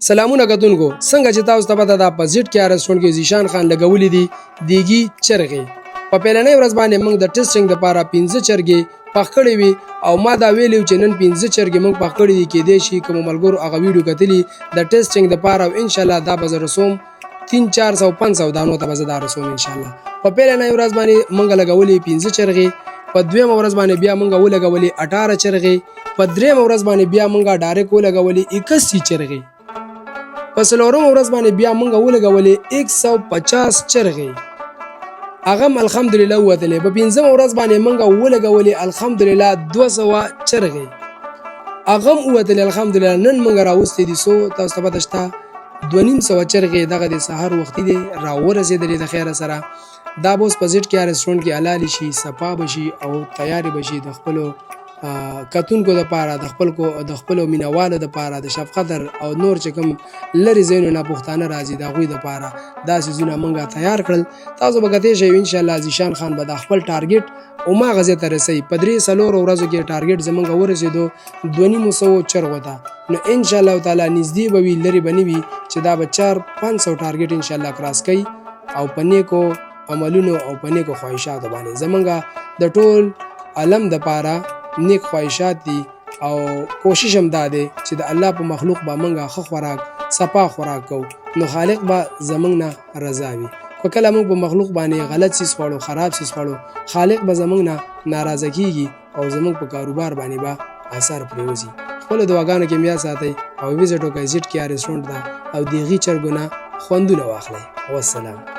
سلامونه کتونکو څنګه چې تاسو ته پته ده په زیټ کې رستورانت کې زیشان خان لګولې دي دیګي چرغې په پیلنۍ ورځ باندې موږ د ټیسټینګ لپاره 15 چرګې پخ کړې وي او ما دا ویلو چې نن 15 چرګې موږ پخ کړې دي کې دې شي کوم ملګرو هغه ویډیو کتلی د ټیسټینګ لپاره او ان شاء الله دا به رسوم 3 400 500 دانو ته به رسوم ان شاء الله په پیلنۍ ورځ باندې موږ لګولې 15 چرګې په دویم ورځ باندې بیا موږ ولګولې 18 چرګې په دریم ورځ باندې بیا موږ ډایرکټ ولګولې 81 چرګې په څلورم ورځ باندې بیا موږ ولګولې 150 چرګې هغه الحمدلله وتلې په پنځم ورځ باندې موږ ولګولې الحمدلله 200 چرګې هغه وتلې الحمدلله نن موږ راوستې دي سو تاسو ته پته شته 250 چرګې دغه د سحر وختي دي راورسېدلې د خیره سره دا بوس په زیټ کې رستورانت کې حلال شي صفا بشي او تیاری بشي د خپل کتونکو د پاره د خپل مینوالو د پاره د شفقت او نور چې کوم لری زینو نه پښتانه راځي دا غوي د پاره دا سيزونه مونږه تیار کړل تاسو به کته شي ان شاء الله زیشان خان به د خپل ټارګټ او ما غزه ته رسي په 3 سلور ورځو کې ټارګټ زمونږ ورسېدو 250 چرغو ته نو ان شاء الله تعالی نږدې به وی لری بنوي چې دا به 4 500 ټارګټ ان شاء الله کراس کوي او پنه کو عملونو او پنه کو خواهشات باندې زمونږه د ټول علم د پاره نیک خواهشات دي او کوشش هم داده چې د الله په مخلوق به منګه خو خوراک صفا خوراک کو نو خالق به زمنګ نه رضا وي خو کله موږ په مخلوق باندې غلط سیس خوړو خراب سیس خوړو خالق به زمنګ نه ناراضه کیږي او زمنګ په کاروبار باندې به اثر پریوزي خپل دعاګانو کې میا ساتي او ویزټ وکړئ زیټ کې رستورانت دا او دیغي چرګونه خوندونه واخلئ والسلام